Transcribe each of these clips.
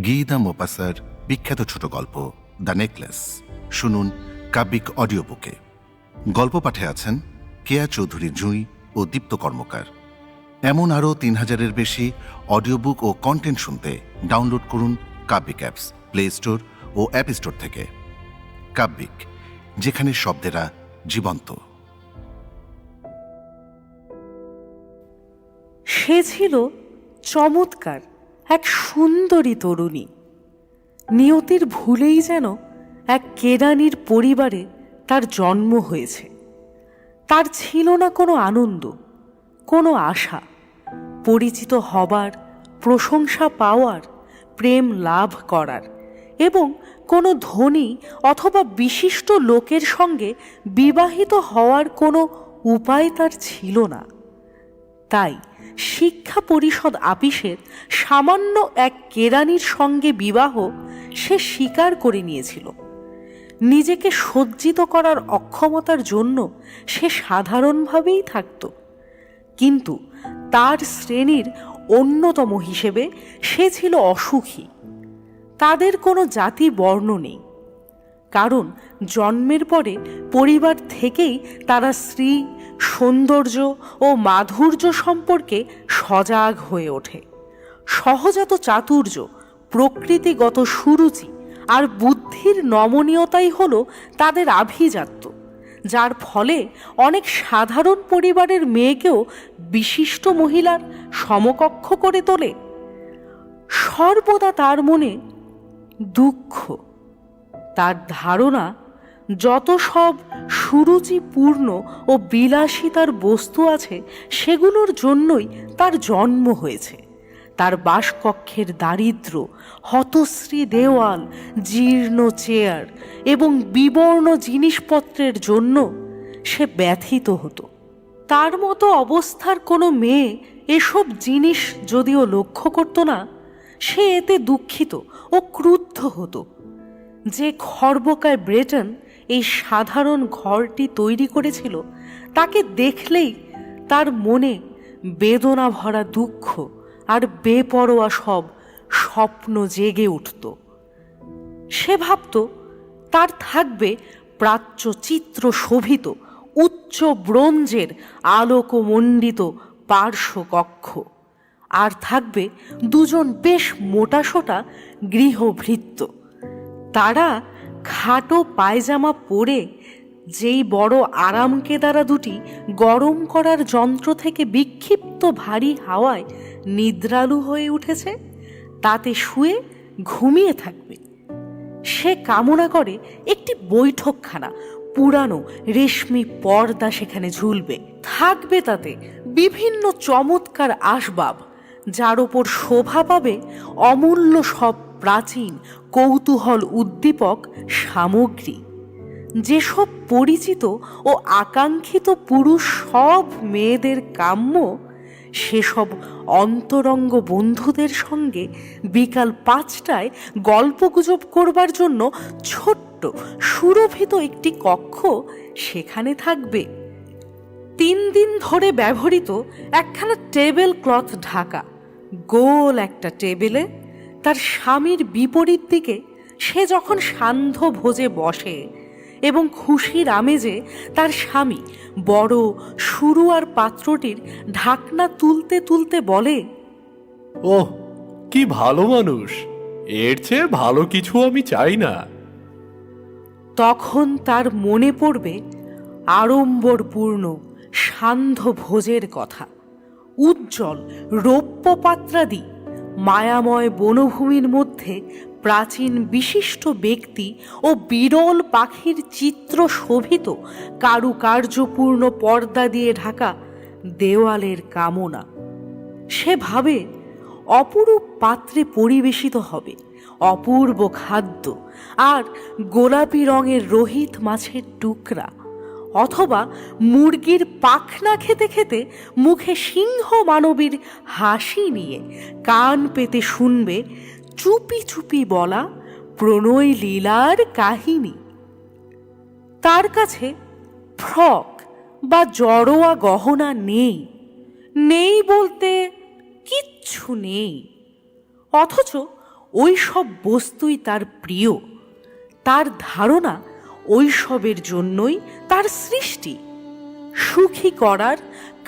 গি দ্য মোপাসার বিখ্যাত ছোট গল্প দ্য নেকলেস শুনুন কাব্যিক অডিও বুকে। গল্প পাঠে আছেন কেয়া চৌধুরী জুঁই ও দীপ্ত কর্মকার। এমন আরও ৩,০০০-এর বেশি অডিও বুক ও কন্টেন্ট শুনতে ডাউনলোড করুন কাব্যিক অ্যাপস প্লে স্টোর ও অ্যাপ স্টোর থেকে। কাব্যিক, যেখানে শব্দেরা জীবন্ত। সে ছিল চমৎকার এক সুন্দরী তরুণী। নিয়তির ভুলেই যেন এক কেরানির পরিবারে তার জন্ম হয়েছে। তার ছিল না কোনো আনন্দ, কোনো আশা, পরিচিত হবার, প্রশংসা পাওয়ার, প্রেম লাভ করার এবং কোনো ধনী অথবা বিশিষ্ট লোকের সঙ্গে বিবাহিত হওয়ার কোনো উপায় তার ছিল না। তাই শিক্ষা পরিষদ আপিসের সামান্য এক কেরানির সঙ্গে বিবাহ সে স্বীকার করে নিয়েছিল। নিজেকে সজ্জিত করার অক্ষমতার জন্য সে সাধারণভাবেই থাকত, কিন্তু তার শ্রেণীর অন্যতম হিসেবে সে ছিল অসুখী। তাদের কোনো জাতি বর্ণ নেই, কারণ জন্মের পরে পরিবার থেকেই তারা স্ত্রী, সৌন্দর্য ও মাধুর্য সম্পর্কে সজাগ হয়ে ওঠে। সহজাত চাতুর্য, প্রকৃতিগত সুরুচি আর বুদ্ধির নমনীয়তাই হলো তাদের আভিজাত্য, যার ফলে অনেক সাধারণ পরিবারের মেয়েকেও বিশিষ্ট মহিলার সমকক্ষ করে তোলে। সর্বদা তার মনে দুঃখ। তার ধারণা, যত সব সুরুচিপূর্ণ ও বিলাসিতার বস্তু আছে সেগুলোর জন্যই তার জন্ম হয়েছে। তার বাসকক্ষের দারিদ্র্য, হতশ্রী দেওয়াল, জীর্ণ চেয়ার এবং বিবর্ণ জিনিসপত্রের জন্য সে ব্যথিত হতো। তার মতো অবস্থার কোনো মেয়ে এসব জিনিস যদিও লক্ষ্য করত না, সে এতে দুঃখিত ও ক্রুদ্ধ হতো। যে খর্বকায় ব্রেটন এই সাধারণ ঘরটি তৈরি করেছিল, তাকে দেখলেই তার মনে বেদনা ভরা দুঃখ আর বেপরোয়া সব স্বপ্ন জেগে উঠত। সে ভাবত তার থাকবে প্রাচ্য চিত্র শোভিত উচ্চ ব্রোঞ্জের আলোকমণ্ডিত পার্শ্বকক্ষ, আর থাকবে দুজন বেশ মোটাসোটা গৃহভৃত্য। তারা খাটো পায়জামা পরে যেই বড় আরামকেদারা দুটি গরম করার যন্ত্র থেকে বিক্ষিপ্ত ভারী হাওয়ায় নিদ্রালু হয়ে উঠেছে, তাতে শুয়ে ঘুমিয়ে থাকবে। সে কামনা করে একটি বৈঠকখানা, পুরানো রেশমি পর্দা সেখানে ঝুলবে, থাকবে তাতে বিভিন্ন চমৎকার আসবাব, যার ওপর শোভা পাবে অমূল্য সব প্রাচীন কৌতূহল উদ্দীপক সামগ্রী। যেসব পরিচিত ও আকাঙ্ক্ষিত পুরুষ সব মেয়েদের কাম্য, সেসব অন্তরঙ্গ বন্ধুদের সঙ্গে বিকাল 5টায় গল্পগুজব করবার জন্য ছোট্ট সুরভিত একটি কক্ষ সেখানে থাকবে। 3 দিন ধরে ব্যবহৃত একখানা টেবিল ক্লথ ঢাকা গোল একটা টেবিলে তার স্বামীর বিপরীত দিকে সে যখন সান্ধ্য ভোজে বসে এবং খুশির আমেজে তার স্বামী বড় শুরুয়ার পাত্রটির ঢাকনা তুলতে তুলতে বলে, ওহ, কি ভালো মানুষ! এর চেয়ে ভালো কিছু আমি চাই না। তখন তার মনে পড়বে আড়ম্বরপূর্ণ সান্ধ্য ভোজের কথা। উজ্জ্বল রৌপ্য পাত্রাদি, মায়াময় বনভূমির মধ্যে প্রাচীন বিশিষ্ট ব্যক্তি ও বিরল পাখির চিত্র শোভিত কারুকার্যপূর্ণ পর্দা দিয়ে ঢাকা দেওয়ালের কামনা। সে ভাবে অপরূপ পাত্রে পরিবেশিত হবে অপূর্ব খাদ্য, আর গোলাপি রঙের রোহিত মাছের টুকরা, অথবা মুরগির পাখনা খেতে খেতে মুখে সিংহ মানবীর হাসি নিয়ে কান পেতে শুনবে চুপি চুপি বলা প্রণয় লীলার কাহিনী। তার কাছে ফ্রক বা জড়োয়া গহনা নেই, নেই বলতে কিচ্ছু নেই, অথচ ওই সব বস্তুই তার প্রিয়। তার ধারণা ওইসবের জন্যই তার সৃষ্টি। সুখী করার,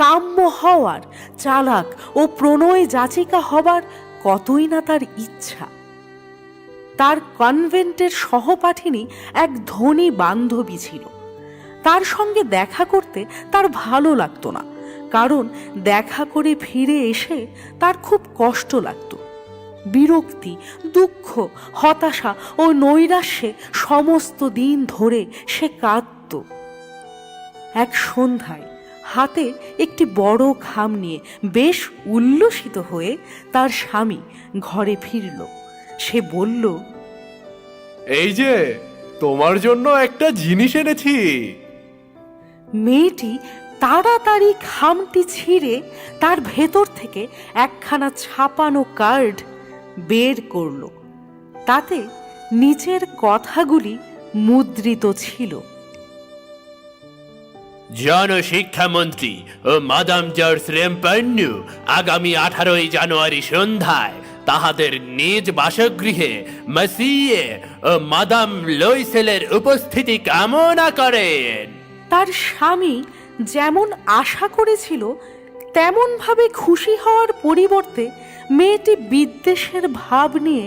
কাম্য হওয়ার, চালাক ও প্রণয় যাচিকা হবার কতই না তার ইচ্ছা। তার কনভেন্টের সহপাঠিনী এক ধনী বান্ধবী ছিল। তার সঙ্গে দেখা করতে তার ভালো লাগতো না, কারণ দেখা করে ফিরে এসে তার খুব কষ্ট লাগতো। বিরক্তি, দুঃখ, হতাশা ও নৈরাশ্যে সমস্ত দিন ধরে সে কাঁদত। এক সন্ধ্যায় হাতে একটি বড় খাম নিয়ে বেশ উল্লসিত হয়ে তার স্বামী ঘরে ফিরল। সে বলল, এই যে তোমার জন্য একটা জিনিস এনেছি। মেয়েটি তাড়াতাড়ি খামটি ছিঁড়ে তার ভেতর থেকে একখানা ছাপানো কার্ড বের করল। তাতে নিচের কথাগুলি মুদ্রিত ছিল। জনশিক্ষামন্ত্রী ও মাদাম জর্জ রেম্পান্নু আগামী 18 জানুয়ারি সন্ধ্যায় তাহাদের নিজ বাসগৃহে মসিয়ে ও মাদাম লইসেলের উপস্থিতি কামনা করেন। তার স্বামী যেমন আশা করেছিল তেমন ভাবে খুশি হওয়ার পরিবর্তে মেয়েটি বিদ্বেষের ভাব নিয়ে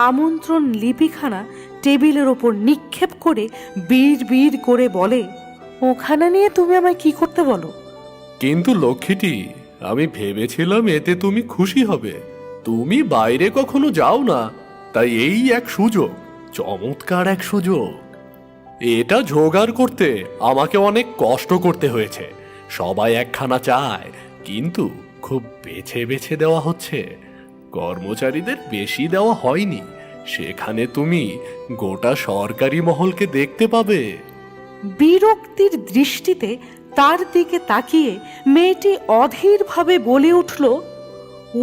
আমন্ত্রণ লিপিখানা টেবিলের ওপর নিক্ষেপ করে বীর বীর করে বলে, ওখানে নিয়ে তুমি আমায় কি করতে বলো? কিন্তু লক্ষ্মীটি, আমি ভেবেছিলাম এতে তুমি খুশি হবে। তুমি বাইরে কখনো যাও না, তাই এই এক সুযোগ, চমৎকার এক সুযোগ। এটা জোগাড় করতে আমাকে অনেক কষ্ট করতে হয়েছে। সবাই একখানা চায়, কিন্তু খুব বেছে বেছে দেওয়া হচ্ছে। কর্মচারীদের বেশি দেওয়া হয়নি। সেখানে তুমি গোটা সরকারি মহলকে দেখতে পাবে। বিরক্তির দৃষ্টিতে তার দিকে তাকিয়ে মেয়েটি অধীরভাবে বলে উঠল,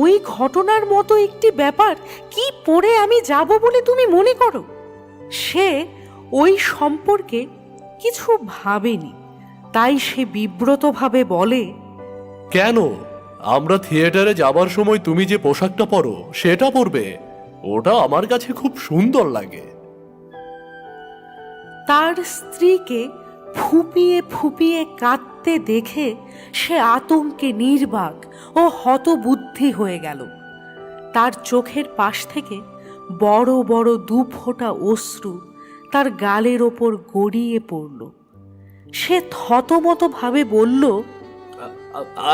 ওই ঘটনার মতো একটি ব্যাপার কি পড়ে আমি যাব বলে তুমি মনে করো? সে ওই সম্পর্কে কিছু ভাবেনি, তাই সে বিব্রতভাবে বলে, কেন? আমরা থিয়েটারে যাবার সময় তুমি যে পোশাকটা পরো সেটা পরবে। ওটা আমার কাছে খুব সুন্দর লাগে। তার স্ত্রীকে ফুপিয়ে ফুপিয়ে কাঁদতে দেখে সে আতঙ্কে নির্বাক ও হতবুদ্ধি হয়ে গেল। তার চোখের পাশ থেকে বড় বড় 2 ফোঁটা অশ্রু তার গালের ওপর গড়িয়ে পড়ল। সে থতমত ভাবে বলল,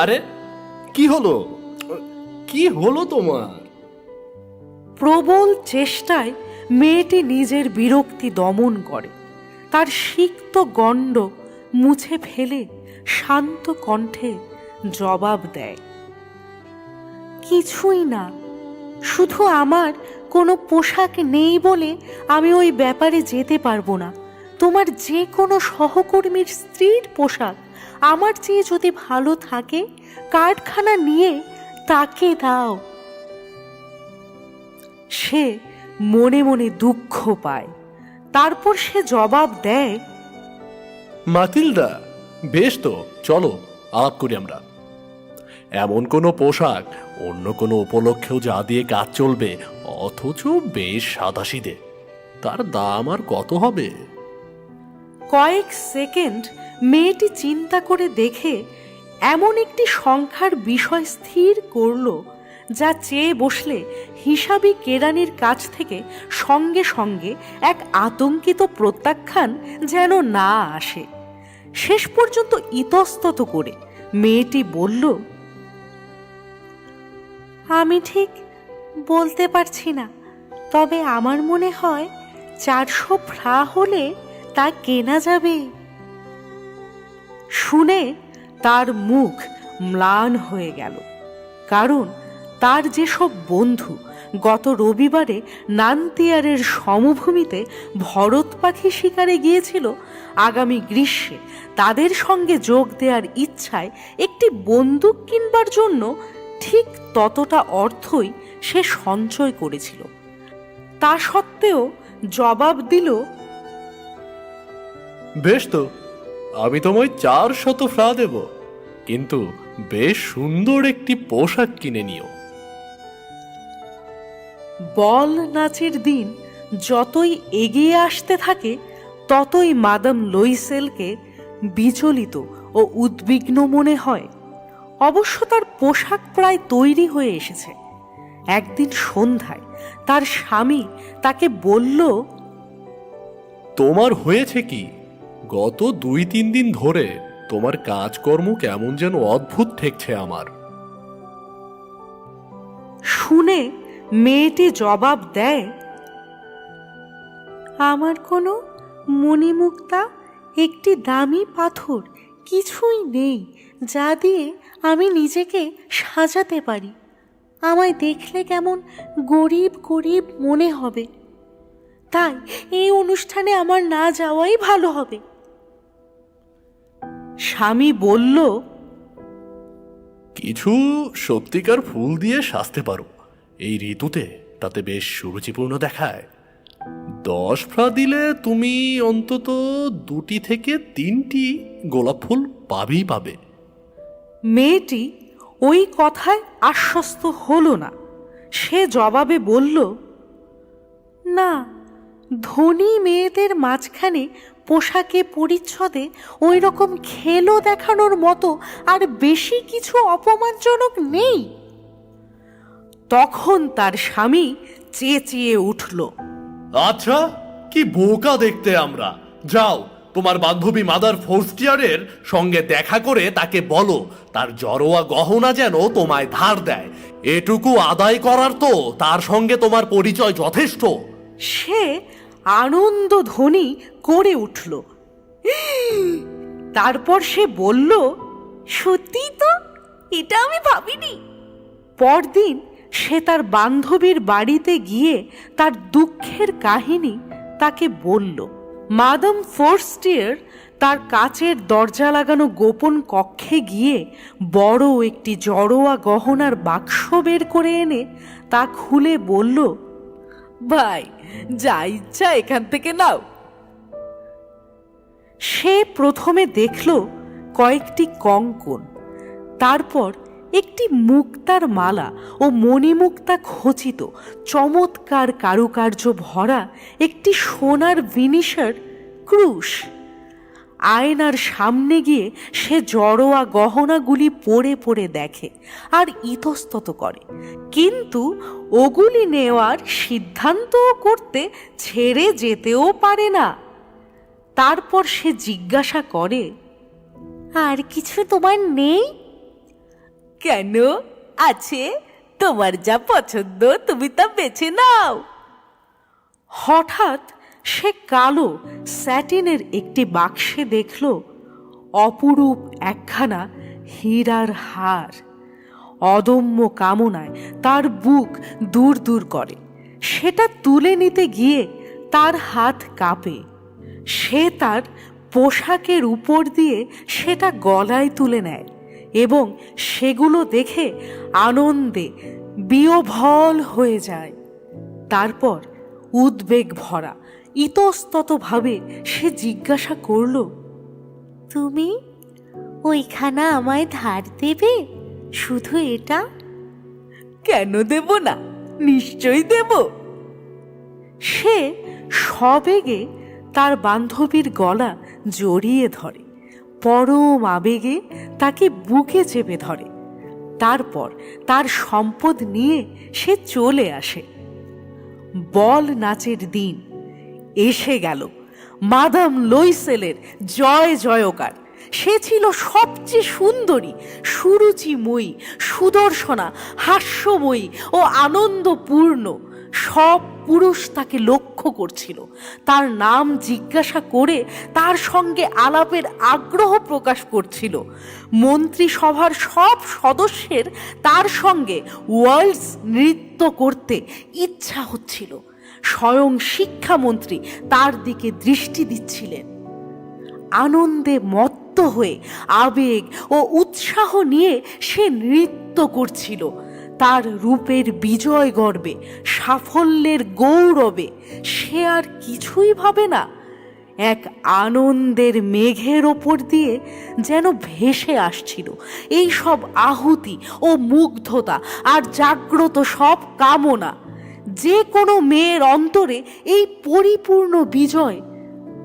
আরে কি হলো? কি হলো তোমার? প্রবল চেষ্টায় মেয়েটি নিজের বিরক্তি দমন করে। তার সিক্ত গণ্ড মুছে ফেলে শান্ত কণ্ঠে জবাব দেয়, কিছুই না, শুধু আমার কোনো পোশাক নেই বলে আমি ওই ব্যাপারে যেতে পারবো না। তোমার যে কোনো সহকর্মীর স্ত্রীর পোশাক আমার চেয়ে যদি ভালো থাকে, কার্ডখানা নিয়ে তাকে দাও। সে মনে মনে দুঃখ পায়। তারপর সে জবাব দেয়, মাতিলদা, বেশ তো, চলো আলাপ করি আমরা। এমন কোনো পোশাক অন্য কোনো উপলক্ষেও যা দিয়ে কাজ চলবে, অথচ বেশ সাদাসিধে। তার দাম আর কত হবে? কয়েক সেকেন্ড মেয়েটি চিন্তা করে দেখে এমন একটি সংখ্যার বিষয় স্থির করল যা চেয়ে বসলে হিসাবি কেরানির কাছ থেকে সঙ্গে সঙ্গে এক আতঙ্কিত প্রত্যাখ্যান যেন না আসে। শেষ পর্যন্ত ইতস্তত করে মেয়েটি বলল, আমি ঠিক বলতে পারছি না, তবে আমার মনে হয় 400 ফ্রা হলে তা কেনা যাবে। শুনে তার মুখ ম্লান হয়ে গেল, কারণ তার যেসব বন্ধু গত রবিবারে নান্তিয়ারের সমভূমিতে ভরত পাখি শিকারে গিয়েছিল, আগামী গ্রীষ্মে তাদের সঙ্গে যোগ দেওয়ার ইচ্ছায় একটি বন্দুক কিনবার জন্য ঠিক ততটা অর্থই সে সঞ্চয় করেছিল। তা সত্ত্বেও জবাব দিল, বেশ তো, আমি তোমায় 400 ফ্রা দেব, কিন্তু বেশ সুন্দর একটি পোশাক কিনে নিও। বল নাচের দিন যতই এগিয়ে আসতে থাকে ততই মাদাম লুইসেলকে বিচলিত ও উদ্বিগ্ন মনে হয়। অবশ্য তার পোশাক প্রায় তৈরি হয়ে এসেছে। একদিন সন্ধ্যায় তার স্বামী তাকে বলল, তোমার হয়েছে কি? গত 2-3 দিন ধরে তোমার কাজকর্ম কেমন যেন অদ্ভুত ঠেকছে আমার। শুনে মেয়েটি জবাব দেয়, আমার কোনো মণিমুক্তা, একটি দামি পাথর কিছুই নেই যা দিয়ে আমি নিজেকে সাজাতে পারি। আমায় দেখলে কেমন গরিব গরিব মনে হবে, তাই এই অনুষ্ঠানে আমার না যাওয়াই ভালো হবে। স্বামী বলল, কিছু সত্যিকার ফুল দিয়ে সাজতে পারো, এই ঋতুতে তাতে বেশ সুরুচিপূর্ণ দেখায়। 10 ফ্রা দিলে তুমি অন্তত 2 থেকে 3টি গোলাপ ফুল পাবেই পাবে। মেয়েটি ওই কথায় আশ্বস্ত হলো না। সে জবাবে বলল, না, ধনী মেয়েদের মাঝখানে পোশাকে পরিচ্ছদে ওই রকম খেলো দেখানোর মতো আর বেশি কিছু অপমানজনক নেই। তখন তার স্বামী চেঁচিয়ে উঠল, আচ্ছা, কি বোকা দেখতে আমরা! যাও, তোমার বান্ধবী মাদার ফোর্স্টিয়ারের সঙ্গে দেখা করে তাকে বলো তার জড়োয়া গহনা যেন তোমায় ধার দেয়। এটুকু আদায় করার তো তার সঙ্গে তোমার পরিচয় যথেষ্ট। সে আনন্দ ধ্বনি করে উঠল। তারপর সে বলল, সত্যি তো, এটা আমি ভাবিনি। পরদিন সে তার বান্ধবীর বাড়িতে গিয়ে তার দুঃখের কাহিনী তাকে বলল। মাদাম ফোর্স্টিয়ার তার কাচের দরজা লাগানো গোপন কক্ষে গিয়ে বড় একটি জড়োয়া গহনার বাক্স বের করে এনে তা খুলে বলল, ভাই, যা ইচ্ছা এখান থেকে নাও। সে প্রথমে দেখল কয়েকটি কঙ্কন, তারপর একটি মুক্তার মালা ও মণিমুক্তা খচিত চমৎকার কারুকার্য ভরা একটি সোনার ভিনিশার ক্রুশ। আয়নার সামনে গিয়ে সে জড়োয়া গহনাগুলি পরে পরে দেখে আর ইতস্তত করে, কিন্তু ওগুলি নেওয়ার সিদ্ধান্ত করতে ছেড়ে যেতেও পারে না। তারপর সে জিজ্ঞাসা করে, আর কিছু তোমার নেই? কেন, আছে, তোমার যা পছন্দ তুমি তা বেছে নাও। হঠাৎ সে কালো স্যাটিনের একটি বাক্সে দেখল অপরূপ একখানা হীরার হার। অদম্য কামনায় তার বুক দূর দূর করে। সেটা তুলে নিতে গিয়ে তার হাত কাঁপে। সে তার পোশাকের উপর দিয়ে সেটা গলায় তুলে নেয় এবং সেগুলো দেখে আনন্দে বিহ্বল হয়ে যায়। তারপর উদ্বেগ ভরা ইতস্ততভাবে সে জিজ্ঞাসা করল, তুমি ওইখানা আমায় ধার দেবে? শুধু এটা? কেন দেব না, নিশ্চয়ই দেব। সে সবেগে তার বান্ধবীর গলা জড়িয়ে ধরে, পরম আবেগে তাকে বুকে চেপে ধরে। তারপর তার সম্পদ নিয়ে সে চলে আসে। বল নাচের দিন এসে গেল। মাদাম লুইসেলের জয় জয়কার। সে ছিল সবচেয়ে সুন্দরী, সুরুচিময়ী, সুদর্শনা, হাস্যময়ী ও আনন্দপূর্ণ। সব পুরুষ তাকে লক্ষ্য করছিল। তার নাম জিজ্ঞাসা করে তার সঙ্গে আলাপের আগ্রহ প্রকাশ করছিল। মন্ত্রিসভার সব সদস্যের তার সঙ্গে ওয়ার্ল্ডস নৃত্য করতে ইচ্ছা হচ্ছিল। স্বয়ং শিক্ষামন্ত্রী তার দিকে দৃষ্টি দিচ্ছিলেন। আনন্দে মত্ত হয়ে আবেগ ও উৎসাহ নিয়ে সে নৃত্য করছিল। তার রূপের বিজয় গর্বে, সাফল্যের গৌরবে সে আর কিছুই ভাবে না। এক আনন্দের মেঘের ওপর দিয়ে যেন ভেসে আসছিল এই সব আহুতি ও মুগ্ধতা আর জাগ্রত সব কামনা। যে কোনো মেয়ের অন্তরে এই পরিপূর্ণ বিজয়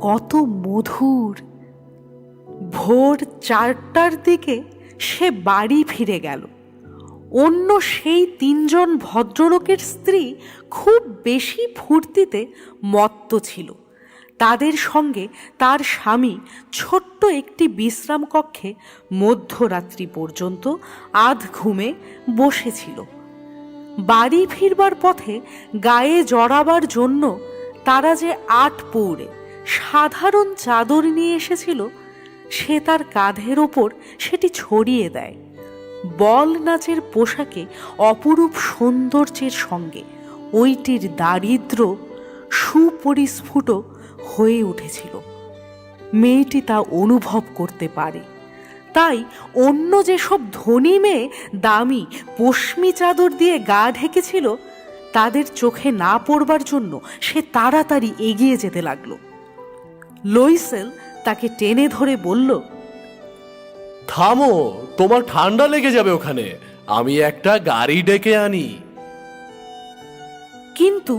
কত মধুর। ভোর 4টার দিকে সে বাড়ি ফিরে গেল। অন্য সেই 3জন ভদ্রলোকের স্ত্রী খুব বেশি ফুর্তিতে মত্ত ছিল। তাদের সঙ্গে তার স্বামী ছোট্ট একটি বিশ্রাম কক্ষে মধ্যরাত্রি পর্যন্ত আধ ঘুমে বসেছিল। বাড়ি ফিরবার পথে গায়ে জড়াবার জন্য তারা যে 8 পৌরে সাধারণ চাদর নিয়ে এসেছিল, সে তার কাঁধের ওপর সেটি ছড়িয়ে দেয়। বল নাচের পোশাকে অপরূপ সৌন্দর্যের সঙ্গে ওইটির দারিদ্র সুপরিস্ফুট হয়ে উঠেছিল। মেয়েটি তা অনুভব করতে পারে। তাই অন্য যেসব ধনী মেয়ে দামি পশমি চাদর দিয়ে গা ঢেকেছিল, তাদের চোখে না পড়বার জন্য সে তাড়াতাড়ি এগিয়ে যেতে লাগলো। লুইসেল তাকে টেনে ধরে বলল, থামো, তোমার ঠান্ডা লেগে যাবে ওখানে, আমি একটা গাড়ি ডেকে আনি। কিন্তু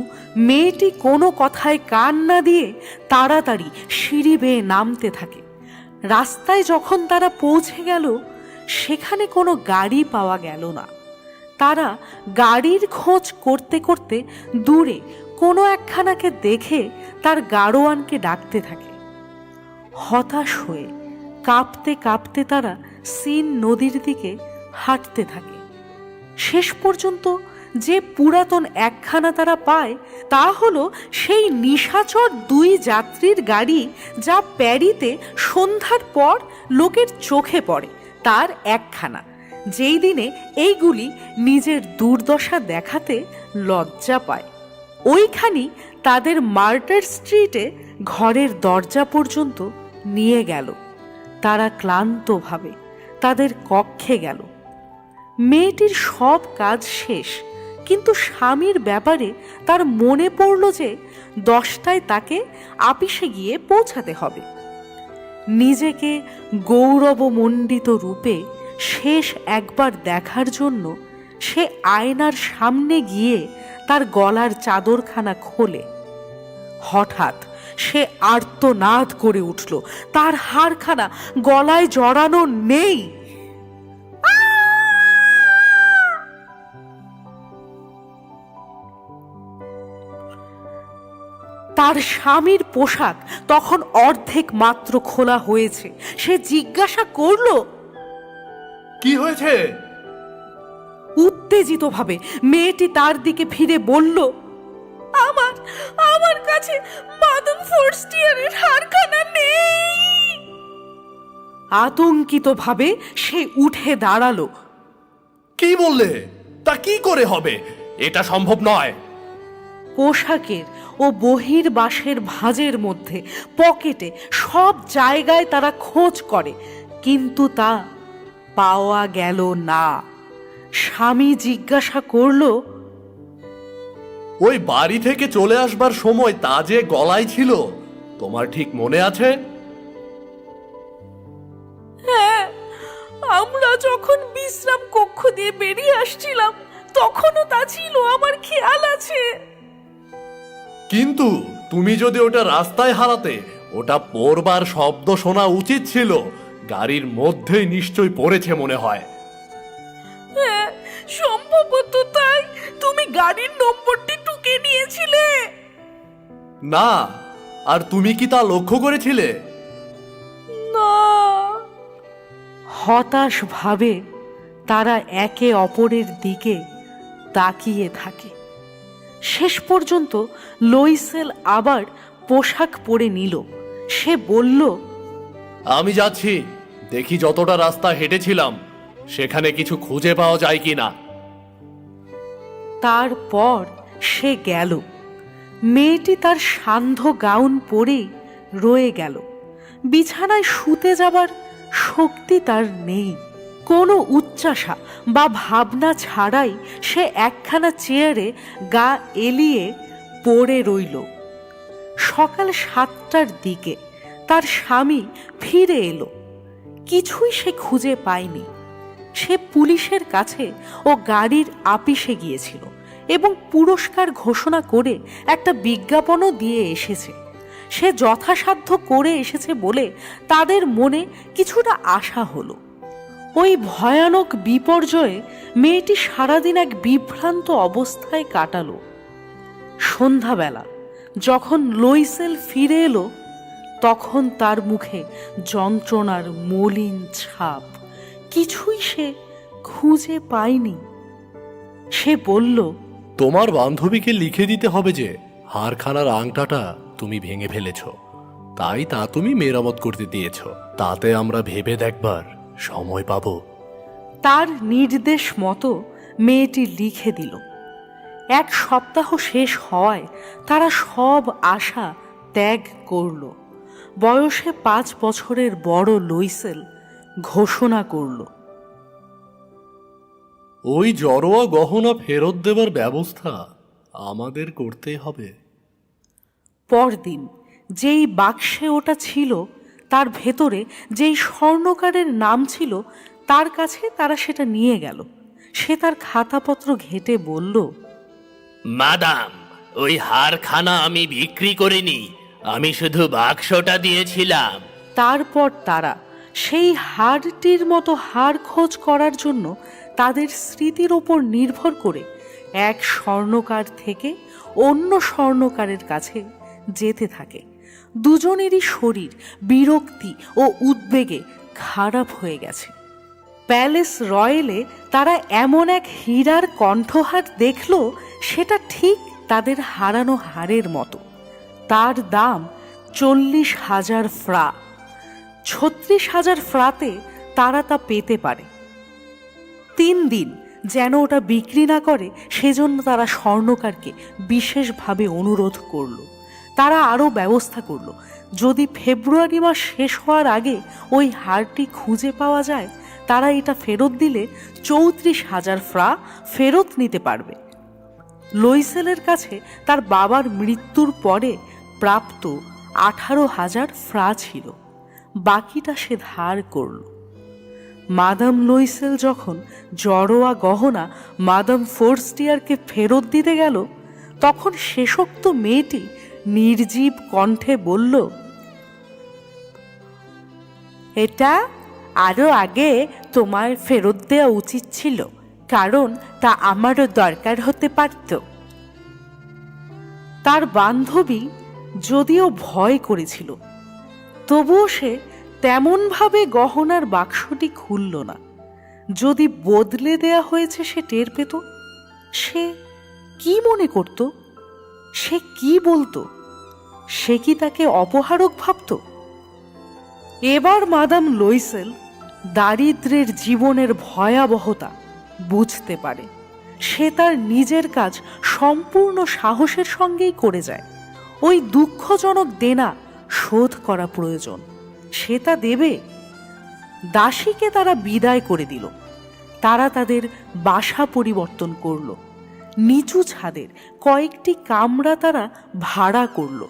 মেয়েটি কোনো কথায় কান না দিয়ে তাড়াতাড়ি সিঁড়ি বেয়ে নামতে থাকে। রাস্তায় যখন তারা পৌঁছে গেল, সেখানে কোনো গাড়ি পাওয়া গেল না। তারা গাড়ির খোঁজ করতে করতে দূরে কোনো একখানাকে দেখে তার গাড়োয়ানকে ডাকতে থাকে। হতাশ হয়ে কাঁপতে কাঁপতে তারা সিন নদীর দিকে হাঁটতে থাকে। শেষ পর্যন্ত যে পুরাতন একখানা তারা পায়, তা হলো সেই নিশাচর 2 যাত্রীর গাড়ি, যা প্যারিতে সন্ধ্যার পর লোকের চোখে পড়ে, তার একখানা, যেই দিনে এইগুলি নিজের দুর্দশা দেখাতে লজ্জা পায়। ওইখানি তাদের মার্টার স্ট্রিটে ঘরের দরজা পর্যন্ত নিয়ে গেল। তারা ক্লান্তভাবে তাদের কক্ষে গেল। মেয়েটির সব কাজ শেষ, কিন্তু স্বামীর ব্যাপারে তার মনে পড়ল যে 10টায় তাকে আপিসে গিয়ে পৌঁছাতে হবে। নিজেকে গৌরবমণ্ডিত রূপে শেষ একবার দেখার জন্য সে আয়নার সামনে গিয়ে তার গলার চাদরখানা খোলে। হঠাৎ সে আর্তনাদ করে উঠল। তার হাড়খানা গলায় জড়ানো নেই। তার স্বামীর পোশাক তখন অর্ধেক মাত্র খোলা হয়েছে। সে জিজ্ঞাসা করল, কি হয়েছে? উত্তেজিতভাবে মেয়েটি তার দিকে ফিরে বলল, আমার কাছে মাদাম ফোর্স্টিয়ারের হারখানা নেই। আতঙ্কিতভাবে সে উঠে দাঁড়ালো। কি বললে? তা কি করে হবে? এটা সম্ভব নয়। পোশাকের ও বহির্বাসের ভাঁজের মধ্যে, পকেটে, সব জায়গায় তারা খোঁজ করে, কিন্তু তা পাওয়া গেল না। স্বামী জিজ্ঞাসা করল, ওই বাড়ি থেকে চলে আসবার সময় তা যে গলায় ছিল, তোমার ঠিক মনে আছে? হ্যাঁ, আমরা যখন বিশ্রাম কক্ষ দিয়ে বেরিয়ে আসছিলাম, তখনও তা ছিল, আমার খেয়াল আছে। কিন্তু তুমি যদি ওটা রাস্তায় হারাতে, ওটা পড়বার শব্দ শোনা উচিত ছিল। গাড়ির মধ্যেই নিশ্চয়ই পড়েছে মনে হয়। হ্যাঁ, সম্ভবত তাই। তুমি গাড়ির নম্বরটি টুকে নিয়েছিলে। না, আর তুমি কি তা লক্ষ্য করেছিলে? না। হতাশ ভাবে তারা একে অপরের দিকে তাকিয়ে থাকে। শেষ পর্যন্ত লুইসেল আবার পোশাক পরে নিল। সে বলল, আমি যাচ্ছি, দেখি যতটা রাস্তা হেঁটেছিলাম সেখানে কিছু খুঁজে পাওয়া যায় কিনা। তারপর সে গেল। মেয়েটি তার সান্ধ্য গাউন পরেই রয়ে গেল। বিছানায় শুতে যাবার শক্তি তার নেই। কোনো উচ্চাসা বা ভাবনা ছাড়াই সে একখানা চেয়ারে গা এলিয়ে পড়ে রইল। সকাল 7টার দিকে তার স্বামী ফিরে এলো। কিছুই সে খুঁজে পায়নি। সে পুলিশের কাছে ও গাড়ির আপিসে গিয়েছিল এবং পুরস্কার ঘোষণা করে একটা বিজ্ঞাপনও দিয়ে এসেছে। সে যথাসাধ্য করে এসেছে বলে তাদের মনে কিছুটা আশা হলো। ওই ভয়ানক বিপর্যয়ে মেয়েটি সারাদিন এক বিভ্রান্ত অবস্থায় কাটালো। সন্ধ্যাবেলা যখন লুইসেল ফিরে এলো, তখন তার মুখে যন্ত্রণার মলিন ছাপ। কিছুই সে খুঁজে পায়নি। সে বলল, তোমার বান্ধবীকে লিখে দিতে হবে যে হারখানার আংটাটা তুমি ভেঙে ফেলেছ, তাই তা তুমি মেরামত করতে দিয়েছ। তাতে আমরা ভেবে দেখবার সময় পাবো। তার নির্দেশ মতো মেয়েটি লিখে দিল। 1 সপ্তাহ শেষ হওয়ায় তারা সব আশা ত্যাগ করল। বয়সে 5 বছরের বড় লুইসেল ঘোষণা করল, ওই জড়োয়া গহনা ফেরত দেবার ব্যবস্থা আমাদের করতে হবে। পরদিন যেই বাক্সে ওটা ছিল, তার ভেতরে যেই স্বর্ণকারের নাম ছিল, তার কাছে তারা সেটা নিয়ে গেল। সে তার খাতাপত্র ঘেঁটে বলল, মাদাম, ওই হারখানা আমি বিক্রি করিনি, আমি শুধু বাক্সটা দিয়েছিলাম। তারপর তারা সেই হারটির মতো হার খোঁজ করার জন্য তাদের স্মৃতির ওপর নির্ভর করে এক স্বর্ণকার থেকে অন্য স্বর্ণকারের কাছে যেতে থাকে। দুজনেরই শরীর বিরক্তি ও উদ্বেগে খারাপ হয়ে গেছে। প্যালেস রয়েলে তারা এমন এক হীরার কণ্ঠহার দেখল, সেটা ঠিক তাদের হারানো হারের মতো। তার দাম 40,000 ফ্রা। 36,000 ফ্রাতে তারা তা পেতে পারে। 3 দিন যেন ওটা বিক্রি না করে, সেজন্য তারা স্বর্ণকারকে বিশেষভাবে অনুরোধ করল। তারা আরও ব্যবস্থা করল, যদি ফেব্রুয়ারি মাস শেষ হওয়ার আগে ওই হারটি খুঁজে পাওয়া যায়, তারা এটা ফেরত দিলে 34,000 ফ্রা ফেরত নিতে পারবে। লুইসেলের কাছে তার বাবার মৃত্যুর পরে প্রাপ্ত 18,000 ফ্রা ছিল। বাকিটা সে ধার করল। মাদাম লুইসেল যখন জড়োয়া গহনা মাদাম ফোর্স্টিয়ারকে ফেরত দিতে গেল, তখন শেষোক্ত মেয়েটি নির্জীব কণ্ঠে বলল, এটা আরো আগে তোমার ফেরত দেওয়া উচিত ছিল, কারণ তা আমারও দরকার হতে পারত। তার বান্ধবী যদিও ভয় করেছিল, তবুও সে তেমনভাবে গহনার বাক্সটি খুলল না। যদি বদলে দেয়া হয়েছে সে টের পেত। সে কি মনে করত? সে কি বলতো? সে কি তাকে অপহারক ভাবত? এবার মাদাম লুইসেল দারিদ্র্যের জীবনের ভয়াবহতা বুঝতে পারে। সে তার নিজের কাজ সম্পূর্ণ সাহসের সঙ্গেই করে যায়। ওই দুঃখজনক দেনা শোধ করা প্রয়োজন, সে তা দেবে। দাসীকে তারা বিদায় করে দিল। তারা তাদের বাসা পরিবর্তন করল। নিচু ছাদের কয়েকটি কামরা তারা ভাড়া করল।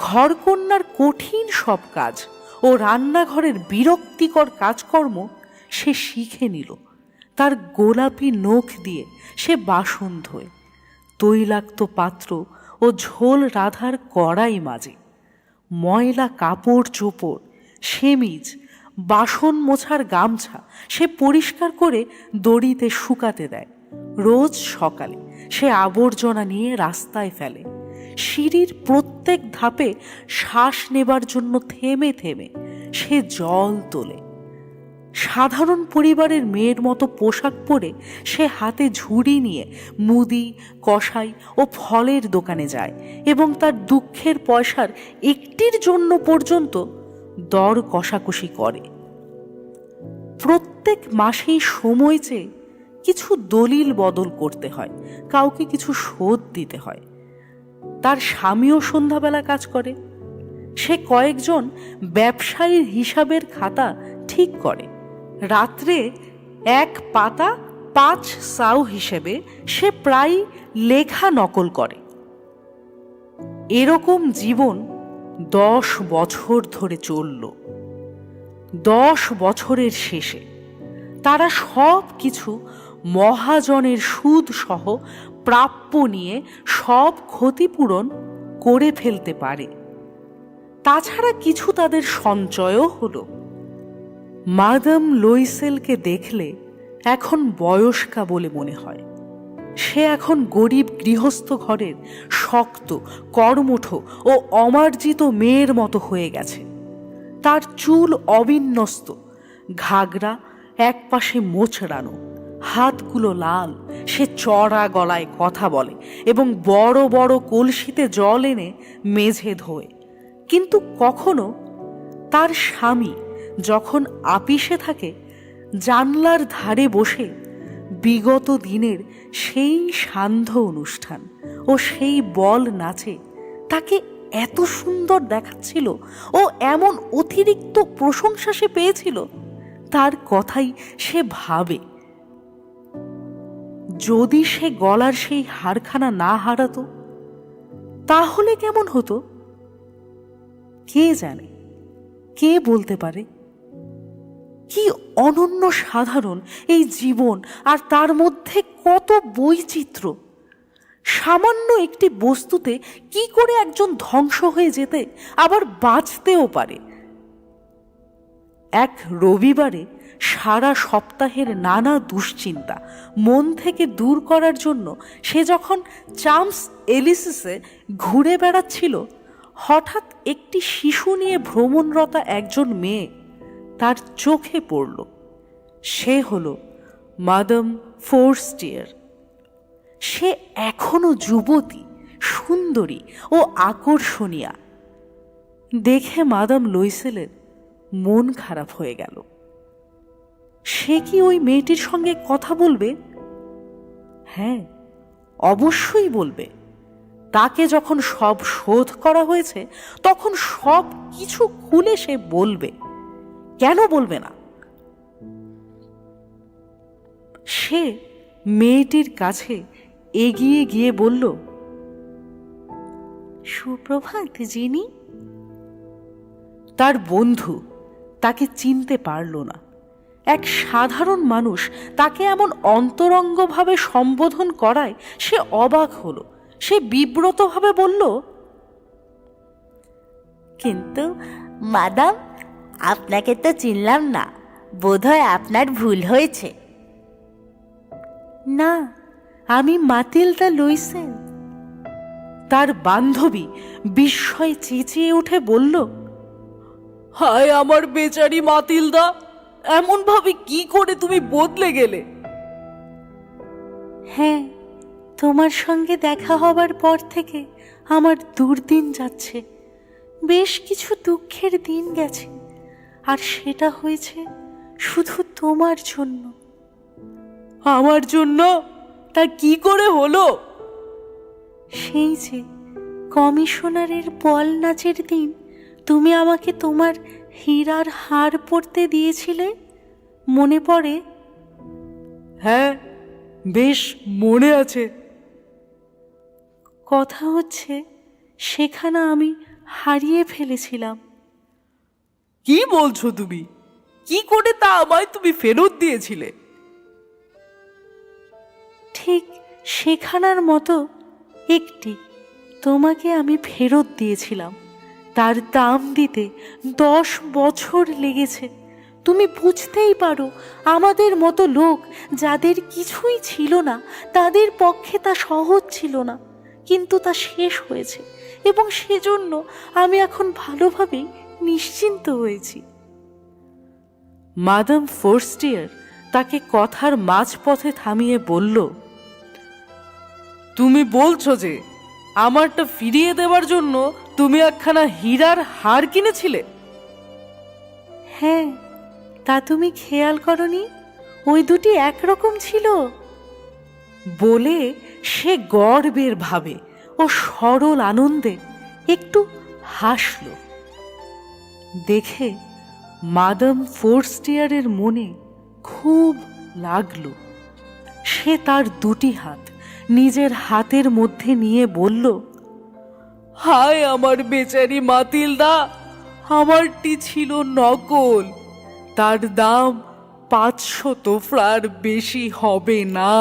ঘরকন্যার কঠিন সব কাজ ও রান্নাঘরের বিরক্তিকর কাজকর্ম সে শিখে নিল। তার গোলাপি নখ দিয়ে সে বাসন ধোয়, তৈলাক্ত পাত্র ও ঝোল রাধার কড়াই মাজে। ময়লা কাপড় চোপড়, সেমিজ, বাসন মোছার গামছা সে পরিষ্কার করে দড়িতে শুকাতে দেয়। রোজ সকালে সে আবর্জনা নিয়ে রাস্তায় ফেলে। সিঁড়ির প্রত্যেক ধাপে শ্বাস নেবার জন্য থেমে থেমে সে জল তোলে। সাধারণ পরিবারের মেয়ের মতো পোশাক পরে সে হাতে ঝুড়ি নিয়ে মুদি, কসাই ও ফলের দোকানে যায় এবং তার দুঃখের পয়সার একটির জন্য পর্যন্ত দর কষাকষি করে। প্রত্যেক মাসেই সময় চেয়ে কিছু দলিল বদল করতে হয়, কাউকে কিছু শোধ দিতে হয়। তার স্বামীও সন্ধ্যাবেলা কাজ করে। সে কয়েকজন ব্যবসায়ীর হিসাবের খাতা ঠিক করে। রাত্রে 1 পাতা 5 সাউ হিসেবে সে প্রায় লেখা নকল করে। এরকম জীবন 10 বছর ধরে চলল। 10 বছরের শেষে তারা সব কিছু মহাজনের সুদ সহ প্রাপ্য নিয়ে সব ক্ষতিপূরণ করে ফেলতে পারে। তাছাড়া কিছু তাদের সঞ্চয়ও হলো। মাদাম লুইসেলকে দেখলে এখন বয়স্কা বলে মনে হয়। সে এখন গরিব গৃহস্থ ঘরের শক্ত, কর্মঠ ও অমার্জিত মেয়ের মতো হয়ে গেছে। তার চুল অবিন্যস্ত, ঘাগরা একপাশে মোচড়ানো, হাতগুলো লাল। সে চড়া গলায় কথা বলে এবং বড় বড় কলসিতে জল এনে মেঝে ধোয়। কিন্তু কখনো তার স্বামী যখন আপিসে থাকে, জানলার ধারে বসে বিগত দিনের সেই সান্ধ্য অনুষ্ঠান ও সেই বল নাচে তাকে এত সুন্দর দেখাচ্ছিল ও এমন অতিরিক্ত প্রশংসা সে পেয়েছিল, তার কথাই সে ভাবে। যদি সে গলার সেই হাড়খানা না হারাতো তাহলে কেমন হতো কে জানে, কে বলতে পারে। কি অনন্য সাধারণ এই জীবন, আর তার মধ্যে কত বৈচিত্র্য। সামান্য একটি বস্তুতে কি করে একজন ধ্বংস হয়ে যেতে আবার বাঁচতেও পারে। এক রবিবারে সারা সপ্তাহের নানা দুশ্চিন্তা মন থেকে দূর করার জন্য সে যখন চার্লস এলিসিসে ঘুরে বেড়াচ্ছিল, হঠাৎ একটি শিশু নিয়ে ভ্রমণরতা একজন মেয়ে তার চোখে পড়ল। সে হল মাদাম ফোর্স্টিয়ার। সে এখনো যুবতী, সুন্দরী ও আকর্ষণীয়া। দেখে মাদাম লুইসেলের মন খারাপ হয়ে গেল। সে কি ওই মেয়েটির সঙ্গে কথা বলবে? হ্যাঁ, অবশ্যই বলবে। তাকে যখন সব শোধ করা হয়েছে তখন সব কিছু খুলে সে বলবে। কেন বলবে না? সে মেয়েটির কাছে এগিয়ে গিয়ে বলল, সুপ্রভাত জিনি। তার বন্ধু তাকে চিনতে পারল না। এক সাধারণ মানুষ তাকে এমন অন্তরঙ্গভাবে সম্বোধন করায় সে অবাক হলো। সে বিব্রতভাবে বলল, কিন্তু মাদাম, আপনাকে তো চিনলাম না, বোধহয় আপনার ভুল হয়েছে। না, আমি মাতিলদা লুইসেল। তার বান্ধবী বিস্ময়ে চেঁচিয়ে উঠে বলল, হায় আমার বেচারি মাতিলদা, এমন ভাবে কি করে তুমি বদলে গেলে? হ্যাঁ, তোমার সঙ্গে দেখা হবার পর থেকে আমার দুর্দিন যাচ্ছে। বেশ কিছু দুঃখের দিন গেছে, আর সেটা হয়েছে শুধু তোমার জন্য। আমার জন্য? তা কি করে হলো? সেই যে কমিশনারের বল নাচের দিন তুমি আমাকে তোমার হীরার হার পরতে দিয়েছিলে, মনে পড়ে? হ্যাঁ, বেশ মনে আছে। কথা হচ্ছে সেখানে আমি হারিয়ে ফেলেছিলাম। কি বলছো তুমি? কি করে তা আমায় তুমি ফেরত দিয়েছিলে? ঠিক সেখানার মতো একটি তোমাকে আমি ফেরত দিয়েছিলাম। তার দাম দিতে 10 বছর লেগেছে। তুমি বুঝতেই পারো, আমাদের মতো লোক যাদের কিছুই ছিল না তাদের পক্ষে তা সহজ ছিল না, কিন্তু তা শেষ হয়েছে এবং সেজন্য আমি এখন ভালোভাবেই নিশ্চিন্ত হয়েছি। মাদাম ফোর্স্টিয়ার তাকে কথার মাঝপথে থামিয়ে বলল, তুমি বলছো যে আমারটা ফিরিয়ে দেওয়ার জন্য তুমি একখানা হীরার হার কিনেছিলে? হ্যাঁ, তা তুমি খেয়াল করনি? ওই দুটি একরকম ছিল। বলে সে গর্বের ভাবে ও সরল আনন্দে একটু হাসল। দেখে মাদাম ফোর্স্টিয়ারের মনে খুব লাগলো। সে তার দুটি হাত নিজের হাতের মধ্যে নিয়ে বলল, হায় আমার বেচারি মাতিলদা, আমারটি ছিল নকল। তার দাম 500 তোফরার বেশি হবে না।